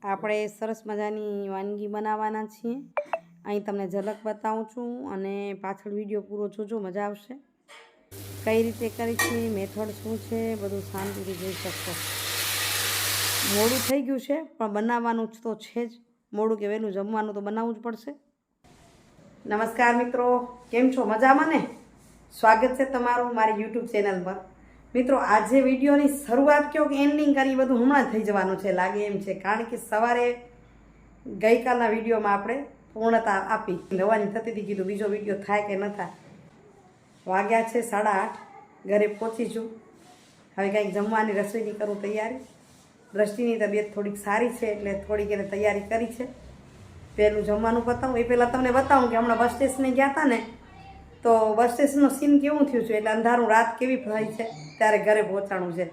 આપણે સરસ મજાની વાનગી બનાવવાના છીએ। અહીં તમને ઝલક બતાવું છું અને પાછળ વિડીયો પૂરો જોજો, મજા આવશે। કઈ રીતે કરી છે, મેથડ શું છે, બધું શાંતિથી જોઈ શકશો। મોડું થઈ ગયું છે પણ બનાવવાનું જ તો છે જ, મોડું કે વહેલું જમવાનું તો બનાવવું જ પડશે। નમસ્કાર મિત્રો, કેમ છો? મજામાં ને? સ્વાગત છે તમારું મારી યુટ્યુબ ચેનલ પર। મિત્રો, આજે વિડીયોની શરૂઆત કહો કે એન્ડિંગ કરી, બધું હમણાં થઈ જવાનું છે લાગે એમ છે, કારણ કે સવારે ગઈકાલના વિડીયોમાં આપણે પૂર્ણતા આપી, રવાની થતી હતી, કીધું બીજો વિડીયો થાય કે ન થાય। વાગ્યા છે 8:30, ઘરે પહોંચી છું। હવે કંઈક જમવાની રસોઈની કરું તૈયારી। દ્રષ્ટિની તબિયત થોડીક સારી છે એટલે થોડીક એને તૈયારી કરી છે। પહેલું જમવાનું પતાવું એ પહેલાં તમને બતાવું કે હમણાં બસ સ્ટેશને ગયા હતા ને, તો બસ સ્ટેશનનો સીન કેવું થયું છે, એટલે અંધારું રાત કેવી થઈ છે ત્યારે ઘરે પહોંચાડવું છે।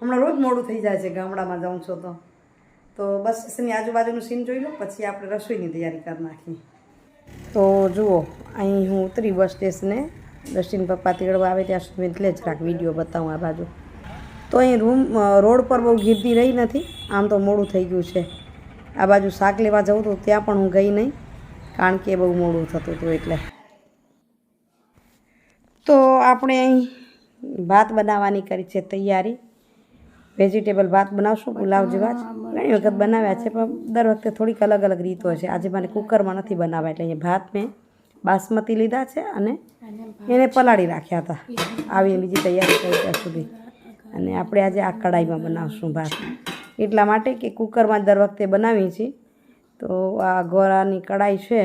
હમણાં રોજ મોડું થઈ જાય છે ગામડામાં જાઉં છો તો બસ સ્ટેશનની આજુબાજુનું સીન જોઈ લો, પછી આપણે રસોઈની તૈયારી કરી નાખીએ। તો જુઓ, અહીં હું ઉતરી બસ સ્ટેશને, દર્શિન પપ્પા તેડવા આવે ત્યાં સુધી એટલે જ રાખ વિડીયો બતાવું આ બાજુ। તો અહીં રોડ પર બહુ ગીર્દી રહી નથી, આમ તો મોડું થઈ ગયું છે। આ બાજુ શાક લેવા જવું હતું, ત્યાં પણ હું ગઈ નહીં, કારણ કે બહુ મોડું થતું હતું એટલે। તો આપણે અહીં ભાત બનાવવાની કરી છે તૈયારી। વેજીટેબલ ભાત બનાવશું, પુલાવ જેવા જ ઘણી વખત બનાવ્યા છે, પણ દર વખતે થોડીક અલગ અલગ રીતો છે। આજે મને કુકરમાં નથી બનાવ્યા, એટલે અહીંયા ભાત મેં બાસમતી લીધા છે અને એને પલાળી રાખ્યા હતા। આવી બીજી તૈયારી કરી ત્યાં સુધી, અને આપણે આજે આ કઢાઈમાં બનાવશું ભાત, એટલા માટે કે કુકરમાં દર વખતે બનાવીએ છીએ। તો આ ગોરાની કઢાઈ છે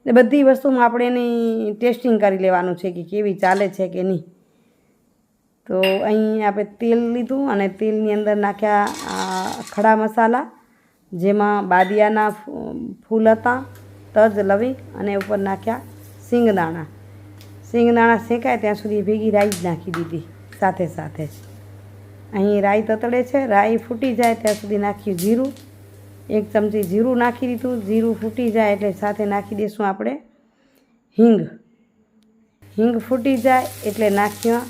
ને, બધી વસ્તુમાં આપણે એની ટેસ્ટિંગ કરી લેવાનું છે કે કેવી ચાલે છે કે નહીં। તો અહીં આપણે તેલ લીધું અને તેલની અંદર નાખ્યા ખડા મસાલા, જેમાં બાદિયાના ફૂલ હતા, તજ, લવિંગ, અને ઉપર નાખ્યા સિંગદાણા। સિંગદાણા શેકાય ત્યાં સુધી ભેગી રાઈ જ નાખી દીધી સાથે સાથે જ। અહીં રાઈ તતડે છે, રાઈ ફૂટી જાય ત્યાં સુધી નાખ્યું જીરું, 1 ચમચી જીરું નાખી દીધું। જીરું ફૂટી જાય એટલે સાથે નાખી દઈશું આપણે હિંગ। હિંગ ફૂટી જાય એટલે નાખ્યા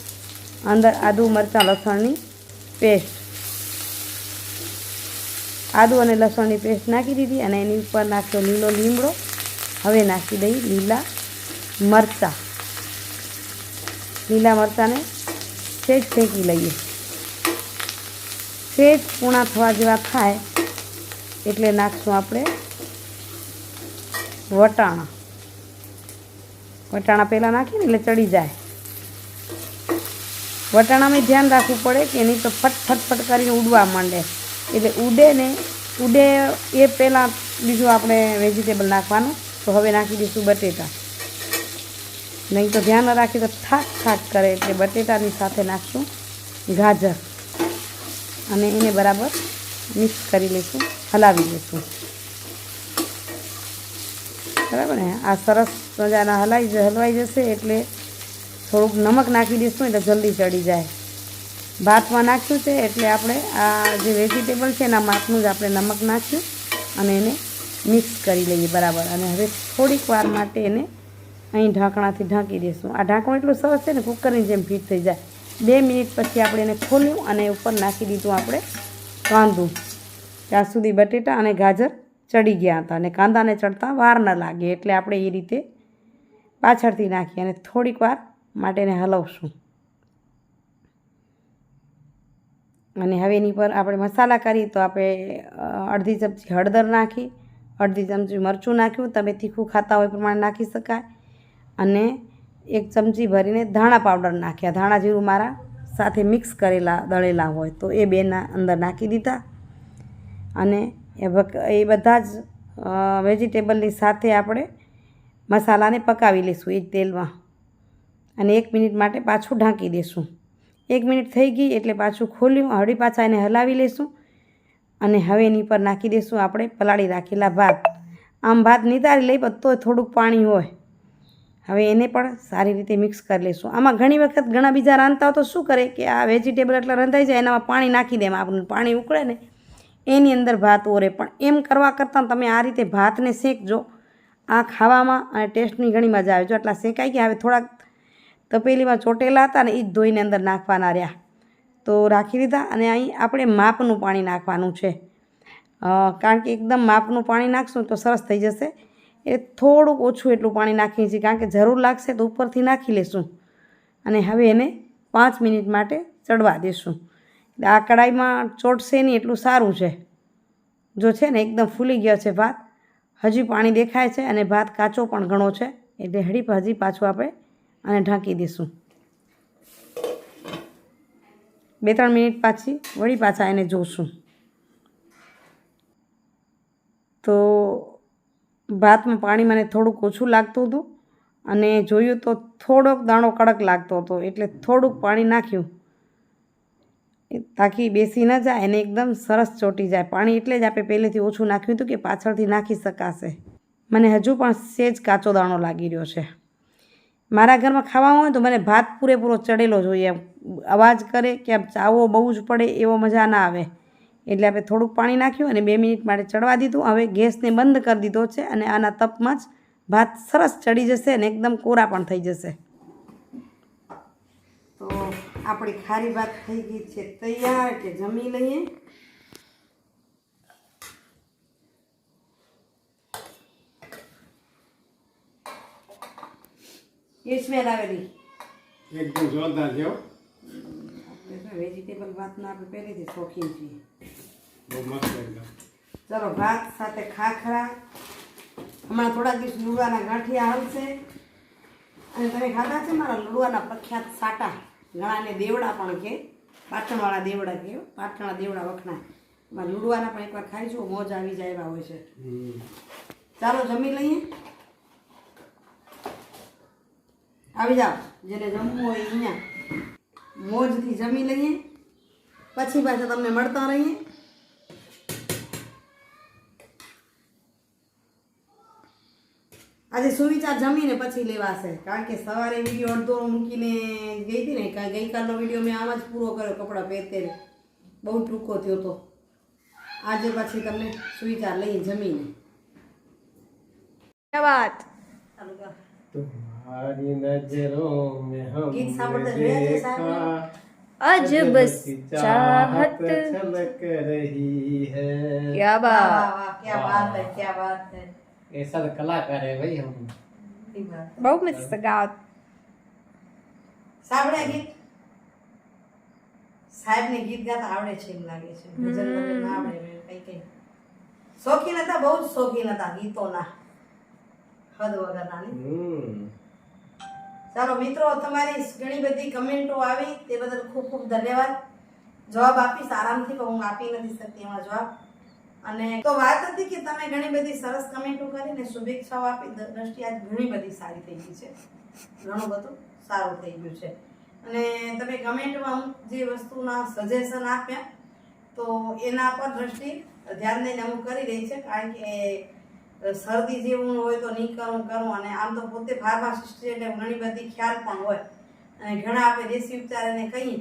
અંદર આદું, મરચાં, લસણની પેસ્ટ। આદું અને લસણની પેસ્ટ નાખી દીધી અને એની ઉપર નાખ્યો લીલો લીમડો। હવે નાખી દઈ લીલા મરચાં। લીલા મરચાંને સેજ શેકી લઈએ, સેજ પૂણા થવા જેવા થાય એટલે નાખશું આપણે વટાણા। વટાણા પહેલાં નાખીને એટલે ચડી જાય। વટાણામાં ધ્યાન રાખવું પડે કે નહીં તો ફટ કરીને ઉડવા માંડે, એટલે ઉડે એ પહેલાં બીજું આપણે વેજીટેબલ નાખવાનું। તો હવે નાખી દઈશું બટેટા, નહીં તો ધ્યાન ન રાખીએ તો થાક કરે, એટલે બટેટાની સાથે નાખશું ગાજર અને એને બરાબર મિક્સ કરી લઈશું, હલાવી લઈશું, બરાબર ને। આ સરસ મજાના હલવાઈ જશે એટલે થોડુંક નમક નાખી દઈશું, એટલે જલ્દી ચડી જાય। ભાતમાં નાખ્યું છે એટલે આપણે આ જે વેજીટેબલ છે એના માપનું જ આપણે નમક નાખ્યું અને એને મિક્સ કરી લઈએ બરાબર। અને હવે થોડીક વાર માટે એને અહીં ઢાંકણાથી ઢાંકી દઈશું। આ ઢાંકણું એટલું સરસ છે ને, કુકરની જેમ ફિટ થઈ જાય। 2 મિનિટ પછી આપણે એને ખોલ્યું અને ઉપર નાખી દીધું આપણે કાંદું। ત્યાં સુધી બટેટા અને ગાજર ચડી ગયા હતા અને કાંદાને ચડતા વાર ન લાગે, એટલે આપણે એ રીતે પાછળથી નાખી અને થોડીક વાર માટે એને હલાવશું। અને હવે એની પર આપણે મસાલા કરીએ તો આપણે અડધી ચમચી હળદર નાખી, અડધી ચમચી મરચું નાખ્યું, તમે તીખું ખાતા હોય પ્રમાણે નાખી શકાય, અને 1 ચમચી ભરીને ધાણા પાવડર નાખ્યા। ધાણા જીરું મારા સાથે મિક્સ કરેલા દળેલા હોય તો એ બેના અંદર નાખી દીધા, અને એ બધા જ વેજીટેબલની સાથે આપણે મસાલાને પકાવી લઈશું એ જ તેલમાં, અને 1 મિનિટ માટે પાછું ઢાંકી દઈશું। 1 મિનિટ થઈ ગઈ એટલે પાછું ખોલ્યું, હળી પાછા એને હલાવી લઈશું, અને હવે એની પર નાખી દઈશું આપણે પલાળી રાખેલા ભાત। આમ ભાત નિતારી લઈ પણ તોય થોડુંક પાણી હોય, હવે એને પણ સારી રીતે મિક્સ કરી લઈશું। આમાં ઘણી વખત ઘણા બીજા રાંધતા હોય તો શું કરે કે આ વેજીટેબલ એટલા રંધાઈ જાય એનામાં પાણી નાખી દે, આપણને પાણી ઉકળે ને એની અંદર ભાત ઓરે, પણ એમ કરવા કરતાં તમે આ રીતે ભાતને શેકજો, આ ખાવામાં અને ટેસ્ટની ઘણી મજા આવે। જો આટલા શેકાઈ ગયા, હવે થોડાક તપેલીમાં ચોટેલા હતા ને એ જ ધોઈને અંદર નાખવાના રહ્યા, તો રાખી દીધા। અને અહીં આપણે માપનું પાણી નાખવાનું છે, કારણ કે એકદમ માપનું પાણી નાખશું તો સરસ થઈ જશે. એ થોડુંક ઓછું એટલું પાણી નાખીએ છીએ, કારણ કે જરૂર લાગશે તો ઉપરથી નાખી લેશું. અને હવે એને 5 મિનિટ માટે ચડવા દેશું. આ કઢાઈમાં ચોટશે નહીં એટલું સારું છે. જો છે ને એકદમ ફૂલી ગયો છે ભાત, હજી પાણી દેખાય છે અને ભાત કાચો પણ ઘણો છે, એટલે હજી પાછું આપણે આને ઢાંકી દઈશું. 2-3 મિનિટ પાછી વળી પાછા એને જોઈશું. તો ભાતમાં પાણી મને થોડુંક ઓછું લાગતું હતું અને જોયું તો થોડોક દાણો કડક લાગતો હતો, એટલે થોડુંક પાણી નાખ્યું તાકી બેસી ન જાય અને એકદમ સરસ ચોટી જાય. પાણી એટલે જ આપણે પહેલેથી ઓછું નાખ્યું હતું કે પાછળથી નાખી શકાશે. મને હજુ પણ સેજ કાચો દાણો લાગી રહ્યો છે. મારા ઘરમાં ખાવામાં હોય તો મને ભાત પૂરેપૂરો ચડેલો જોઈએ, અવાજ કરે કે ચાવો બહુ જ પડે એવો મજા ના આવે. એટલે આપણે થોડુંક પાણી નાખ્યું અને 2 મિનિટ માટે ચડવા દીધું. હવે ગેસને બંધ કરી દીધો છે અને આના તપમાં જ ભાત સરસ ચડી જશે અને એકદમ કોરા પણ થઈ જશે. તો આપણી ખારી ભાત થઈ ગઈ છે તૈયાર, કે જમી લઈએ. એ સ્મેલ આવેલી એકદમ જોરદાર છે. વેજીટેબલ ભાતના આપણે પહેલેથી શોખીન છીએ. બહુ મસ્ત એકદમ. ચલો ભાત સાથે ખાખરા. હમણાં થોડા દિવસ લુડવાના ગાંઠિયા આવશે. અને તમે ખાધા છે મારા લુડવાના પ્રખ્યાત સાટા? ઘણાને દેવડા પણ કે, પાટણવાળા દેવડા કે, પાટણના દેવડા વખણાય. એમાં લુડવાના પણ એકવાર ખાઈશું, મોજ આવી જાય એવા હોય છે. ચાલો જમી લઈએ. આવી જાઓ, જેને જમવું હોય અહીંયા મોજથી જમી લઈએ, પછી પાછા તમને મળતા રહીએ. આજે સુવિચાર જમીને પછી લેવાશે, કારણ કે સવારે વિડીયો અડધો મૂકીને ગઈ હતી ને, ગઈકાલનો વિડીયો મેં આમ જ પૂરો કર્યો કપડાં પહેરતે, બહુ ટૂંકો થયો હતો. આજે પછી તમને સુવિચાર લઈએ જમીને. વાત तुम्हारी नजरों में हम ગીત સાંભળતા જોયા છે સાહેબ? अजब चाहत छलक रही है. क्या વાહ बात, વાહ વાહ, क्या बात है, क्या बात है. ऐसा तो कलाकार है भाई हम. ઠીક વાત. બહુ મસ્ત ગાત. સાંભળ્યા ગીત? સાહેબને ગીત ગાતા આવડે છે એમ લાગે છે. ભજન વગર ના આવડે કઈ કઈ. શોખીન હતા, બહુ જ શોખીન હતા ગીતોના, હદ વગરના નહીં. ચાલો મિત્રો, તમારી ઘણી બધી કમેન્ટો આવી, તે બદલ ખૂબ ખૂબ ધન્યવાદ. જવાબ આપીશ આરામથી, પણ હું આપી નથી શકતી એમાં જવાબ. અને તો વાત હતી કે તમે ઘણી બધી સરસ કમેન્ટો કરીને શુભેચ્છાઓ આપી. દ્રષ્ટિ આજ ઘણી બધી સારી થઈ ગઈ છે, ઘણું બધું સારું થઈ ગયું છે. અને તમે કમેન્ટમાં અમુક જે વસ્તુના સજેશન આપ્યા, તો એના પર દ્રષ્ટિ ધ્યાન દઈને અમુક કરી રહી છે. કારણ કે શરદી જેવું હોય તો નહીં કરું, અને આમ તો પોતે ફાર્માસિસ્ટ છે એટલે ઘણી બધી ખ્યાલ પણ હોય, અને ઘણા આપણે દેશી ઉપચાર એને કહીએ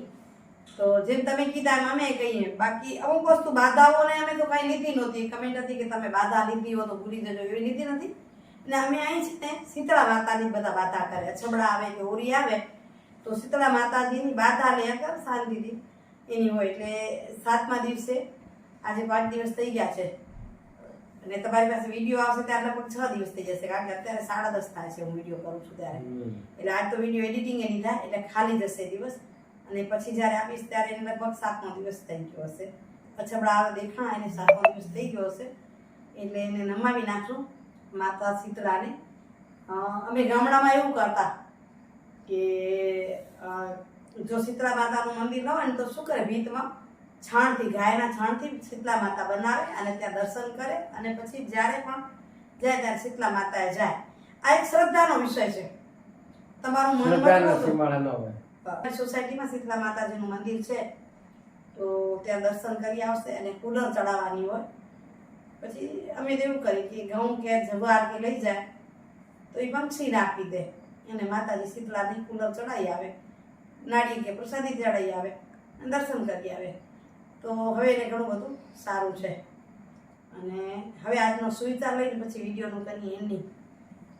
તો જેમ તમે કીધા એમ અમે કહીએ. બાકી અમુક વસ્તુ બાધાઓને અમે તો કાંઈ લીધી નહોતી. કમેન્ટ હતી કે તમે બાધા લીધી હો તો ભૂલી જજો, એવી લીધી નથી. અને અમે અહીં છે ને શીતળા માતાની બધા બાધા કરે, છબડા આવે કે હોરી આવે તો શીતળા માતાજીની બાધા લે કર શાંતિથી એની હોય. એટલે 7મા દિવસે આજે 5 દિવસ થઈ ગયા છે, અને તમારી પાસે વિડીયો આવશે ત્યારે લગભગ 6 દિવસ થઈ જશે, કારણ કે અત્યારે 10:30 થાય છે હું વિડીયો કરું છું ત્યારે. એટલે આજ તો વિડીયો એડિટિંગ એની થાય એટલે ખાલી જશે દિવસ, અને પછી જ્યારે આપીશ ત્યારે એને લગભગ 7મો દિવસ થઈ ગયો હશે. અછબડા આવે દેખાણા એને 7મો દિવસ થઈ ગયો હશે, એટલે એને નમાવી નાખશું માતા શીતળાને. અમે ગામડામાં એવું કરતા કે જો શીતળા માતાનું મંદિર ન હોય ને તો શું કરે, ભીતમાં છાણથી, ગાયના છાણથી શીતળા માતા બનાવે અને ત્યાં દર્શન કરે, અને પછી જ્યારે પણ જાય ત્યારે શીતળા માતાએ જાય. આ એક શ્રદ્ધાનો વિષય છે. તમારું મન સોસાયટીમાં શીતળા માતાજીનું મંદિર છે, તો ત્યાં દર્શન કરી આવશે અને કુલર ચડાવવાની હોય. પછી અમે એવું કરીએ કે ઘઉં કે જવાર કે લઈ જાય તો એ પંક્ષીને આપી દે, અને માતાજી શીતળાની કુલર ચડાવી આવે, નાળિયેર કે પ્રસાદી ચડાવી આવે અને દર્શન કરી આવે. તો હવે એને ઘણું બધું સારું છે. અને હવે આજનો સુવિચાર લઈને પછી વિડીયોનું કરીએ એમની.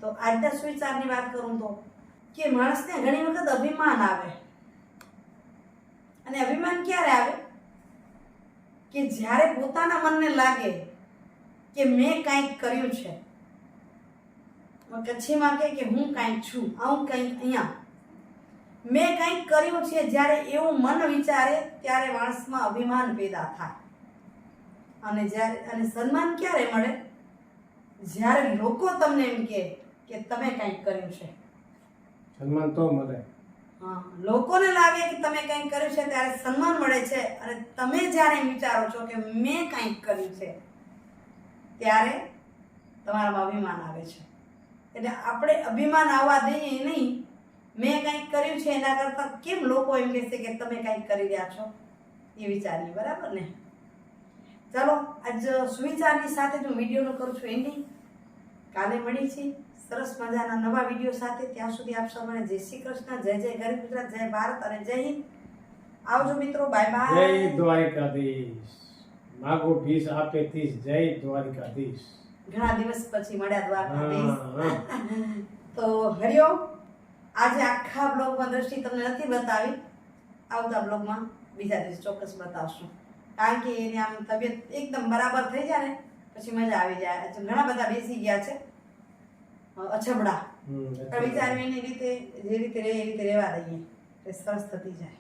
તો આજના સુવિચારની વાત કરું તો કે માણસને ઘણી વખત અભિમાન આવે, અને અભિમાન ક્યારે આવે કે જ્યારે પોતાના મનને લાગે કે મેં કાંઈક કર્યું છે. કચ્છીમાં કહે કે હું કાંઈક છું, આવું કંઈક અહીંયા મેં કંઈક કર્યું છે. જ્યારે એવું મન વિચારે ત્યારે માણસમાં અભિમાન પેદા થાય. અને સન્માન ક્યારે મળે? જ્યારે લોકો તમને એમ કહે કે તમે કંઈક કર્યું છે. સન્માન તો મળે. હા, લોકોને લાગે કે તમે કંઈક કર્યું છે ત્યારે સન્માન મળે છે. અને તમે જ્યારે એમ વિચારો છો કે મેં કંઈક કર્યું છે ત્યારે તમારામાં અભિમાન આવે છે. એટલે આપણે અભિમાન આવવા દઈએ નહીં. મેં કંઈક કર્યું છે એના કરતાં કેમ લોકો એમ કહેશે કે તમે કંઈક કરી રહ્યા છો એ વિચારીએ. બરાબર ને? ચાલો, આજ સુવિચારની સાથે હું વિડીયોનું કરું છું એન્ડિંગ. કાલે મળી છીએ સરસ મજાના નવા વિડીયો સાથે. ત્યાં સુધી આપ સૌને જય શ્રી કૃષ્ણ, જય જય ગરીબ ગુજરાત, જય ભારત અને જય હિન્દ. આવજો મિત્રો, બાય બાય. જય દ્વારિકાધીશ. માગો ભીસ આપે તીસ. જય દ્વારિકાધીશ. ઘણા દિવસ પછી મળ્યા દ્વારકાધીશ. હા. તો હરિઓમ. આજે આખા બ્લોગમાં દ્રષ્ટિ તમને નથી બતાવી, આવતા બ્લોગમાં બીજા દિવસ ચોક્કસ બતાવશું. કારણ કે એની આમ તબિયત એકદમ બરાબર થઈ જાય ને પછી મજા આવી જાય. ઘણા બધા બેસી ગયા છે અછબડા, પણ વિચાર્યું એની રીતે જે રીતે રહે એ રીતે રહેવા દઈએ એટલે સરસ થતી જાય.